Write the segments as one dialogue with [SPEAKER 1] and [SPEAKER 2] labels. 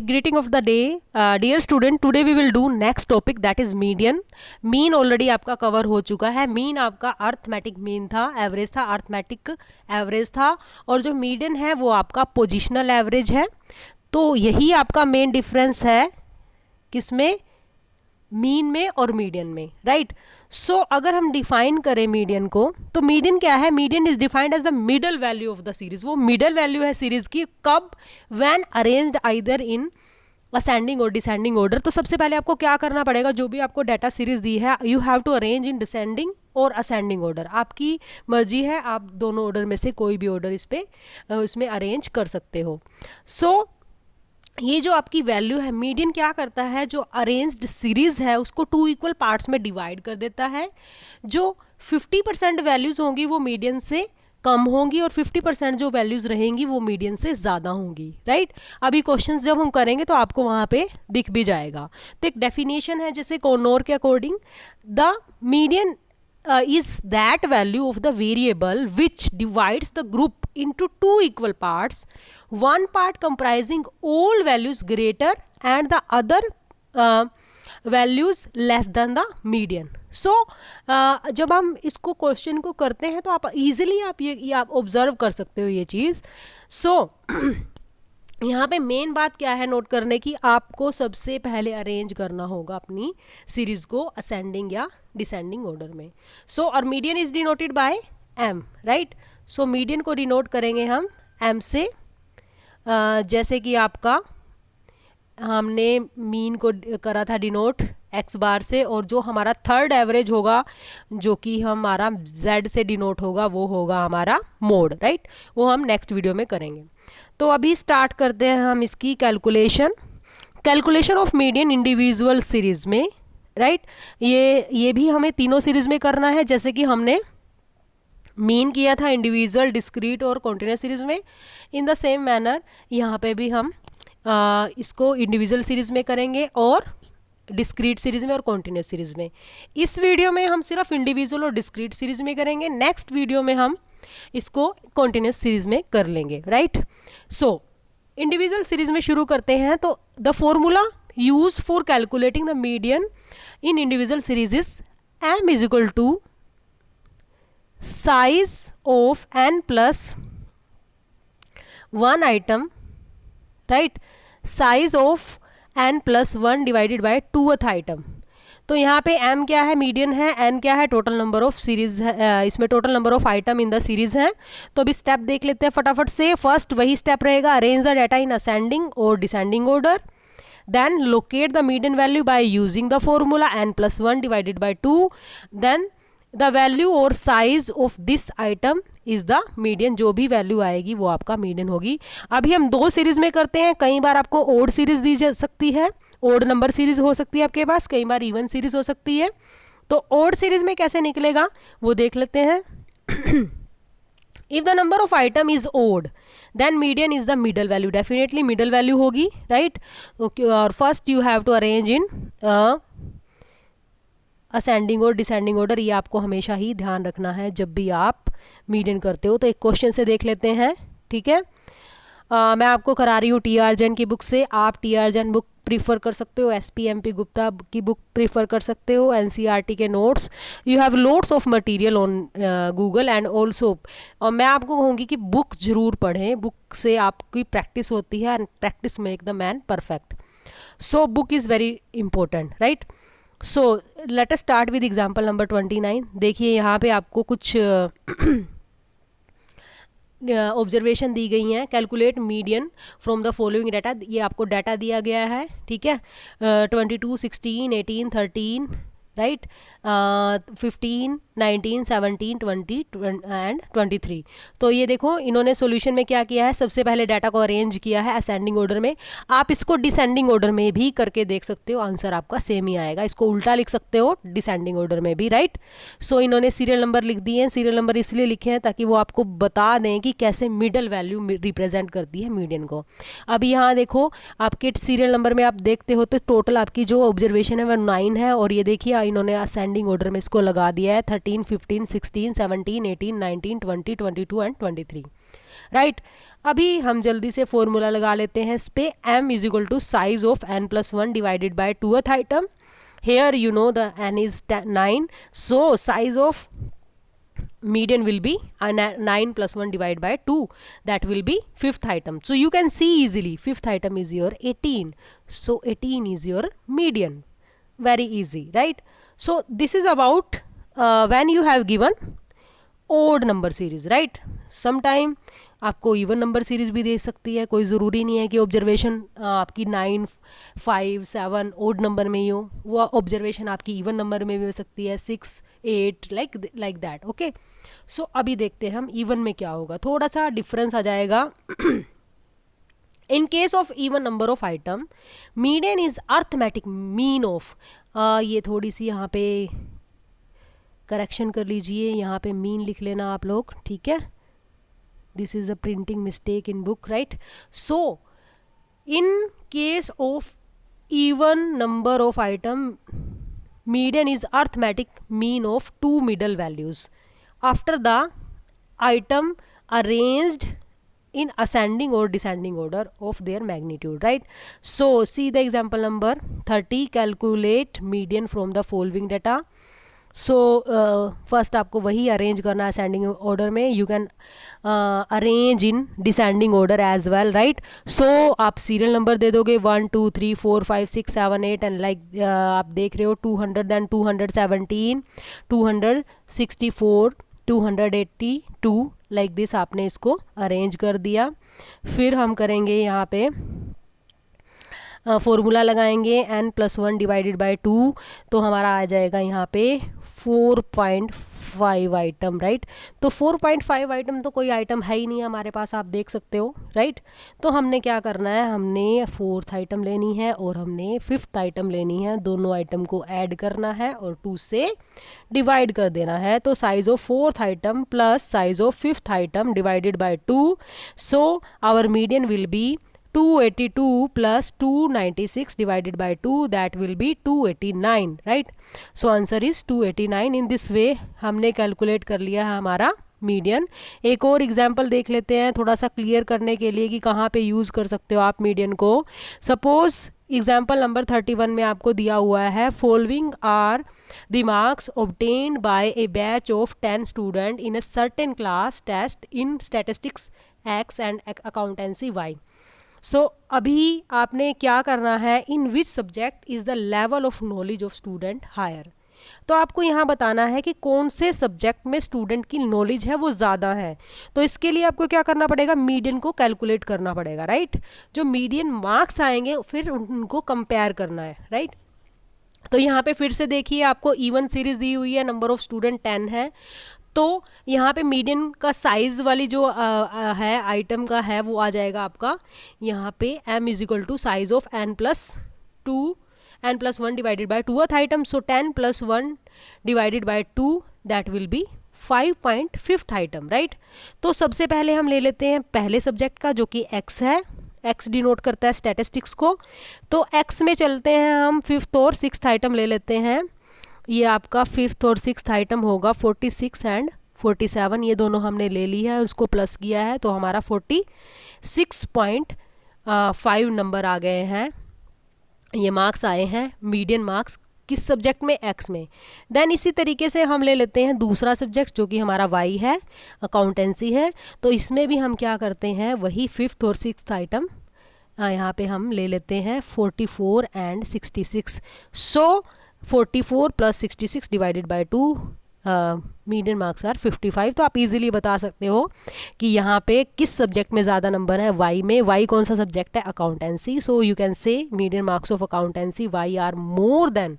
[SPEAKER 1] greeting of the day, dear student. Today we will do next topic, that is median. Mean already आपका cover हो चुका है. Mean आपका arithmetic mean था, average था, arithmetic average था, और जो मीडियन है वो आपका पोजिशनल एवरेज है. तो यही आपका मेन डिफरेंस है किसमें, मीन में और मीडियन में, राइट. सो अगर हम डिफाइन करें मीडियन को, तो मीडियन क्या है, median is defined as the middle value of the series. वो मिडल वैल्यू है सीरीज की, कब, when arranged either in ascending और डिसेंडिंग ऑर्डर. तो सबसे पहले आपको क्या करना पड़ेगा, जो भी आपको डाटा सीरीज दी है, you have to arrange in descending और असेंडिंग ऑर्डर. आपकी मर्जी है, आप दोनों ऑर्डर में से कोई भी ऑर्डर इसमें अरेंज कर सकते हो. सो ये जो आपकी वैल्यू है, मीडियन क्या करता है, जो अरेंज्ड सीरीज है उसको 2 इक्वल पार्ट्स में डिवाइड कर देता है. जो 50% वैल्यूज़ होंगी वो मीडियन से कम होंगी और 50% जो वैल्यूज़ रहेंगी वो मीडियन से ज़्यादा होंगी, राइट. अभी क्वेश्चंस जब हम करेंगे तो आपको वहाँ पे दिख भी जाएगा. तो एक डेफिनेशन है जैसे कोनोर के according, the median is that value of the variable which divides the group into 2 equal parts, one part comprising all values greater and the other values less than the median. So जब हम इसको question को करते हैं तो आप easily आप observe कर सकते हो ये चीज़. सो यहाँ पे मेन बात क्या है नोट करने की, आपको सबसे पहले अरेंज करना होगा अपनी सीरीज को असेंडिंग या डिसेंडिंग ऑर्डर में. सो और median is denoted by M, right. So median को डिनोट करेंगे हम एम से. जैसे कि आपका हमने मीन को करा था डिनोट एक्स बार से, और जो हमारा थर्ड एवरेज होगा जो कि हमारा जेड से डिनोट होगा वो होगा हमारा मोड, राइट. वो हम नेक्स्ट वीडियो में करेंगे. तो अभी स्टार्ट करते हैं हम इसकी calculation of median individual series में, राइट. ये भी हमें तीनों सीरीज़ में करना है. जैसे कि हमने मीन किया था इंडिविजुअल, डिस्क्रीट और कॉन्टिन्यूस सीरीज़ में, इन द सेम मैनर यहाँ पे भी हम इसको इंडिविजुअल सीरीज़ में करेंगे और डिस्क्रीट सीरीज़ में और कॉन्टिन्यूस सीरीज़ में. इस वीडियो में हम सिर्फ इंडिविजुअल और डिस्क्रीट सीरीज़ में करेंगे. नेक्स्ट वीडियो में हम इसको कॉन्टिन्यूस सीरीज़ में कर लेंगे, राइट. सो इंडिविजुअल सीरीज़ में शुरू करते हैं. तो the formula used for calculating the median in individual series is M is equal to size of n plus 1 item, right. Size of n plus 1 divided by 2th item. तो यहाँ पे m क्या है, मीडियन है, n क्या है, total number of series है, इसमें total number of item in the series है. तो अभी स्टेप देख लेते हैं फटाफट से. फर्स्ट वही स्टेप रहेगा, arrange the data in ascending और descending order. Then locate the median value by using the formula n plus 1 divided by 2. Then the value और size of this item is the median. जो भी value आएगी वो आपका median होगी. अभी हम 2 सीरीज में करते हैं. कई बार आपको ओड सीरीज दी जा सकती है, ओड नंबर सीरीज हो सकती है आपके पास, कई बार इवन सीरीज हो सकती है. तो ओड सीरीज में कैसे निकलेगा वो देख लेते हैं. If the number of item is odd then median is the middle value, definitely middle value होगी, राइट. और first you have to arrange in ascending और डिसेंडिंग ऑर्डर. ये आपको हमेशा ही ध्यान रखना है जब भी आप मीडियन करते हो. तो एक क्वेश्चन से देख लेते हैं, ठीक है. मैं आपको करा रही हूँ TR जैन की बुक से. आप TR जैन बुक प्रीफर कर सकते हो, SP MP गुप्ता की बुक प्रीफर कर सकते हो, NCERT के notes. You have loads of material on Google and also. और मैं आपको कहूँगी कि बुक जरूर पढ़ें, बुक से आपकी प्रैक्टिस होती है and practice make the man perfect. So book is very important, right. So let us start with example number 29. देखिए यहाँ पे आपको कुछ ऑब्जर्वेशन दी गई हैं. Calculate median from the following data. ये आपको डाटा दिया गया है, ठीक है. 22, 16, 18, 13, राइट, 15, 19, 17, 20 एंड 23. तो ये देखो इन्होंने सॉल्यूशन में क्या किया है, सबसे पहले डाटा को अरेंज किया है असेंडिंग ऑर्डर में. आप इसको डिसेंडिंग ऑर्डर में भी करके देख सकते हो, आंसर आपका सेम ही आएगा. इसको उल्टा लिख सकते हो डिसेंडिंग ऑर्डर में भी, राइट. सो इन्होंने सीरियल नंबर लिख दिए हैं. सीरियल नंबर इसलिए लिखे हैं ताकि वो आपको बता दें कि कैसे मिडल वैल्यू रिप्रेजेंट करती है मीडियन को. अब यहाँ देखो आपके सीरियल नंबर में आप देखते हो तो टोटल आपकी जो ऑब्जर्वेशन है वह 9 है. और ये देखिए इन्होंने असेंडिंग ऑर्डर में इसको लगा दिया है 13, 15, 16, 17, 18, 19, 20, 22 एंड 23, राइट। अभी हम जल्दी से फॉर्मूला लगा लेते हैं इस पे। m is equal to size of n+1 divided by 2th item. Here you know the n is 9, so size of median will be 9 plus 1 divided by 2, that will be 5th item. So you can see easily 5th item is your 18, so 18 is your median. Very easy, right? So this is about when you have given odd number series, right? Sometime आपको even number series भी दे सकती है, कोई ज़रूरी नहीं है कि observation आपकी 9, 5, 7 ओड नंबर में ही हो, वो ऑब्जर्वेशन आपकी इवन नंबर में भी हो सकती है 6, 8 लाइक दैट। ओके, सो अभी देखते हैं हम इवन में क्या होगा, थोड़ा सा डिफरेंस आ जाएगा। In case of even number of item median is arithmetic mean of, ये थोड़ी सी यहाँ पे करेक्शन कर लीजिए, यहाँ पे मीन लिख लेना आप लोग, ठीक है। This is a printing mistake in book, right? So in case of even number of item, median is arithmetic mean of two middle values after the item arranged in ascending or descending order of their magnitude, right? So see the example number 30, calculate median from the following data. So first आपको वही arrange करना है ascending order में, you can arrange in descending order as well, right. So आप serial number दे दोगे 1, 2, 3, 4, 5, 6, 7, 8 and like आप देख रहे हो 200, देन 217, 264, 282 लाइक दिस आपने इसको अरेंज कर दिया। फिर हम करेंगे यहाँ पे फॉर्मूला लगाएंगे n+1 डिवाइडेड बाय 2, तो हमारा आ जाएगा यहाँ पे 4.5 आइटम, राइट। तो 4.5 आइटम तो कोई आइटम है ही नहीं हमारे पास, आप देख सकते हो, राइट। तो हमने क्या करना है, हमने 4th आइटम लेनी है और हमने 5th आइटम लेनी है, दोनों आइटम को ऐड करना है और 2 से डिवाइड कर देना है। तो size of 4th item plus size of 5th item divided by 2, so our median will be 282 plus 296 divided by 2, that will be 289, right? So answer is 289. in this way हमने calculate कर लिया है हमारा median. एक और example देख लेते हैं थोड़ा सा क्लियर करने के लिए कि कहाँ पे यूज़ कर सकते हो आप मीडियन को। सपोज एग्जाम्पल नंबर 31 में आपको दिया हुआ है, following are the marks obtained by a batch of 10 student in a certain class test in statistics X and accountancy Y। So अभी आपने क्या करना है, in which subject is the level of knowledge of student higher. तो आपको यहाँ बताना है कि कौन से सब्जेक्ट में स्टूडेंट की नॉलेज है वो ज़्यादा है। तो इसके लिए आपको क्या करना पड़ेगा, मीडियन को कैलकुलेट करना पड़ेगा, राइट। जो मीडियन मार्क्स आएंगे फिर उनको कंपेयर करना है, राइट। तो यहाँ पे फिर से देखिए आपको इवन सीरीज दी हुई है, नंबर ऑफ स्टूडेंट 10 है, तो यहाँ पे मीडियन का साइज़ वाली जो है आइटम का है वो आ जाएगा आपका यहाँ पे m is equal to size of n+1 divided by 2th item. So 10 + 1 divided by 2, that will be 5.5th item, right. तो सबसे पहले हम ले लेते हैं पहले सब्जेक्ट का जो कि x है, x डिनोट करता है स्टैटिस्टिक्स को। तो x में चलते हैं हम 5th और 6th आइटम ले लेते हैं। ये आपका 5th और 6th आइटम होगा 46 एंड 47, ये दोनों हमने ले ली है, उसको प्लस किया है तो हमारा 46.5 नंबर आ गए हैं, ये मार्क्स आए हैं मीडियन मार्क्स किस सब्जेक्ट में, एक्स में। देन इसी तरीके से हम ले लेते हैं दूसरा सब्जेक्ट जो कि हमारा वाई है, अकाउंटेंसी है। तो इसमें भी हम क्या करते हैं, वही 5th और 6th आइटम यहाँ पे हम ले लेते हैं 44 and 66। So 44 + 66 divided by 2, median marks are 55। तो आप इजीली बता सकते हो कि यहाँ पे किस सब्जेक्ट में ज़्यादा नंबर है, वाई में। वाई कौन सा सब्जेक्ट है, accountancy. So you can say median marks of accountancy why are more than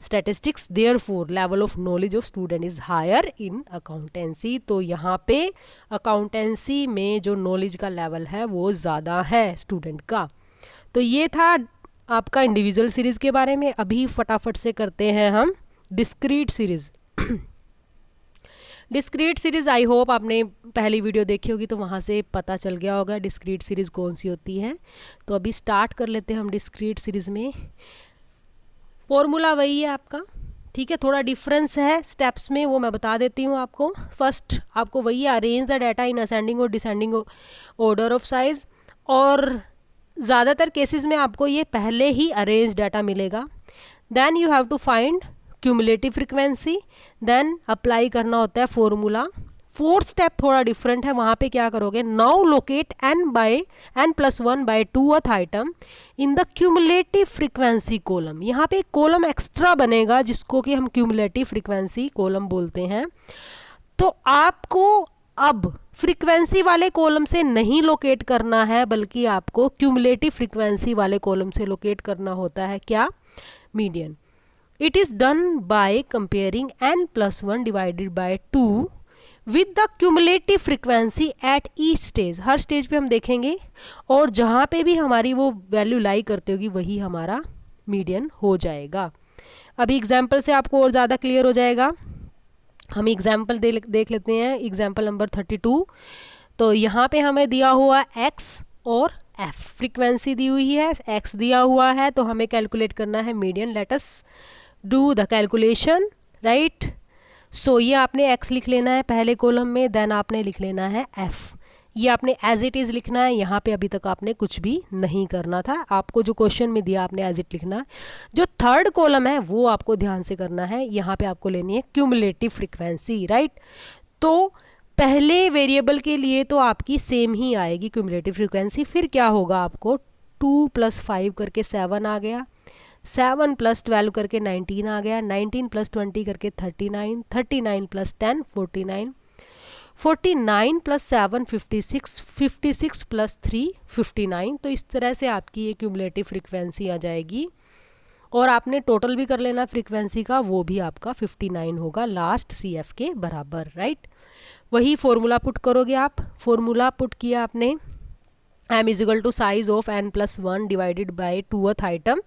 [SPEAKER 1] statistics, therefore level of knowledge of student is higher in accountancy. तो यहाँ पे अकाउंटेंसी में जो नॉलेज का लेवल है वो ज़्यादा है स्टूडेंट का। तो ये था आपका इंडिविजुअल सीरीज़ के बारे में। अभी फटाफट से करते हैं हम discrete series. Discrete series I hope आपने पहली वीडियो देखी होगी तो वहाँ से पता चल गया होगा डिस्क्रीट सीरीज़ कौन सी होती है। तो अभी स्टार्ट कर लेते हैं हम डिस्क्रीट सीरीज़ में। फॉर्मूला वही है आपका ठीक है, थोड़ा डिफरेंस है स्टेप्स में, वो मैं बता देती हूँ आपको। फर्स्ट आपको वही arrange the data in ascending और डिसेंडिंग ऑर्डर ऑफ साइज, और ज़्यादातर केसेस में आपको ये पहले ही अरेंज डाटा मिलेगा। Then you have to find cumulative frequency, then apply करना होता है फॉर्मूला। फोर्थ स्टेप थोड़ा डिफरेंट है, वहाँ पे क्या करोगे, now locate n+1/2th item in the cumulative frequency column. यहाँ पे एक कॉलम एक्स्ट्रा बनेगा जिसको कि हम क्यूमुलेटिव फ्रिक्वेंसी कॉलम बोलते हैं। तो आपको अब फ्रीक्वेंसी वाले कॉलम से नहीं लोकेट करना है, बल्कि आपको क्यूमुलेटिव फ्रीक्वेंसी वाले कॉलम से लोकेट करना होता है क्या, median. It is done by comparing n+1/2 with the cumulative frequency at each stage. Her stage पे हम देखेंगे और जहाँ पे भी हमारी वो वैल्यू लाई करते होगी वही हमारा मीडियन हो जाएगा। अभी एग्जाम्पल से आपको और ज़्यादा क्लियर हो जाएगा। हम एग्जाम्पल देख लेते हैं। Example number 32। तो यहाँ पे हमें दिया हुआ x और f, फ्रीक्वेंसी दी हुई है, x दिया हुआ है, तो हमें कैलकुलेट करना है median. Let us do the calculation, right. So ये आपने x लिख लेना है पहले कॉलम में, देन आपने लिख लेना है f। ये आपने एज इट इज़ लिखना है, यहाँ पे अभी तक आपने कुछ भी नहीं करना था। आपको जो क्वेश्चन में दिया आपने एज इट लिखना है। जो थर्ड कॉलम है वो आपको ध्यान से करना है, यहाँ पे आपको लेनी है क्यूमुलेटिव फ्रीक्वेंसी, राइट। तो पहले वेरिएबल के लिए तो आपकी सेम ही आएगी क्यूमुलेटिव फ्रीक्वेंसी। फिर क्या होगा, आपको 2 + 5 करके 7 आ गया, 7 + 12 करके 19 आ गया, 19 + 20 करके 39, 39 + 10 49, 49 + 7 56, 56 + 3 59। तो इस तरह से आपकी ये क्यूमुलेटिव फ्रीक्वेंसी आ जाएगी। और आपने टोटल भी कर लेना फ्रीक्वेंसी का, वो भी आपका 59 होगा लास्ट CF के बराबर, राइट। वही फॉर्मूला पुट करोगे आप। फॉर्मूला पुट किया आपने, m = size of n+1/2th item,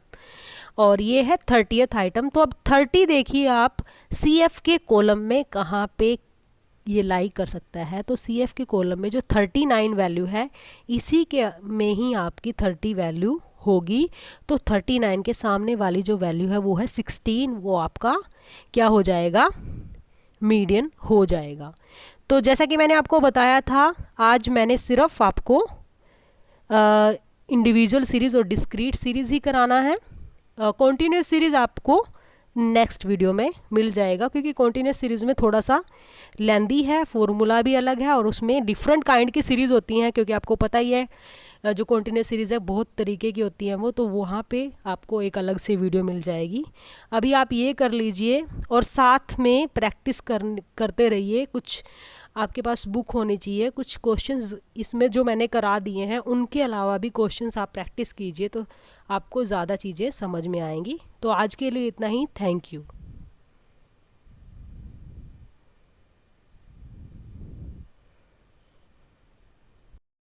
[SPEAKER 1] और ये है 30th आइटम। तो अब 30 देखिए आप CF के कॉलम में कहाँ पे ये लाई कर सकता है। तो CF के कॉलम में जो 39 वैल्यू है, इसी के में ही आपकी 30 वैल्यू होगी। तो 39 के सामने वाली जो वैल्यू है वो है 16, वो आपका क्या हो जाएगा, मीडियन हो जाएगा। तो जैसा कि मैंने आपको बताया था, आज मैंने सिर्फ आपको इंडिविजुअल सीरीज़ और डिस्क्रीट सीरीज़ ही कराना है। कॉन्टीन्यूस सीरीज़ आपको नेक्स्ट वीडियो में मिल जाएगा, क्योंकि कॉन्टीन्यूस सीरीज़ में थोड़ा सा लेंदी है, फॉर्मूला भी अलग है, और उसमें डिफरेंट काइंड की सीरीज़ होती हैं। क्योंकि आपको पता ही है जो कॉन्टीन्यूस सीरीज़ है बहुत तरीके की होती हैं वो, तो वहाँ पे आपको एक अलग से वीडियो मिल जाएगी। अभी आप ये कर लीजिए और साथ में प्रैक्टिस करते रहिए। कुछ आपके पास बुक होनी चाहिए, कुछ क्वेश्चंस इसमें जो मैंने करा दिए हैं उनके अलावा भी क्वेश्चंस आप प्रैक्टिस कीजिए, तो आपको ज़्यादा चीज़ें समझ में आएंगी। तो आज के लिए इतना ही, थैंक यू।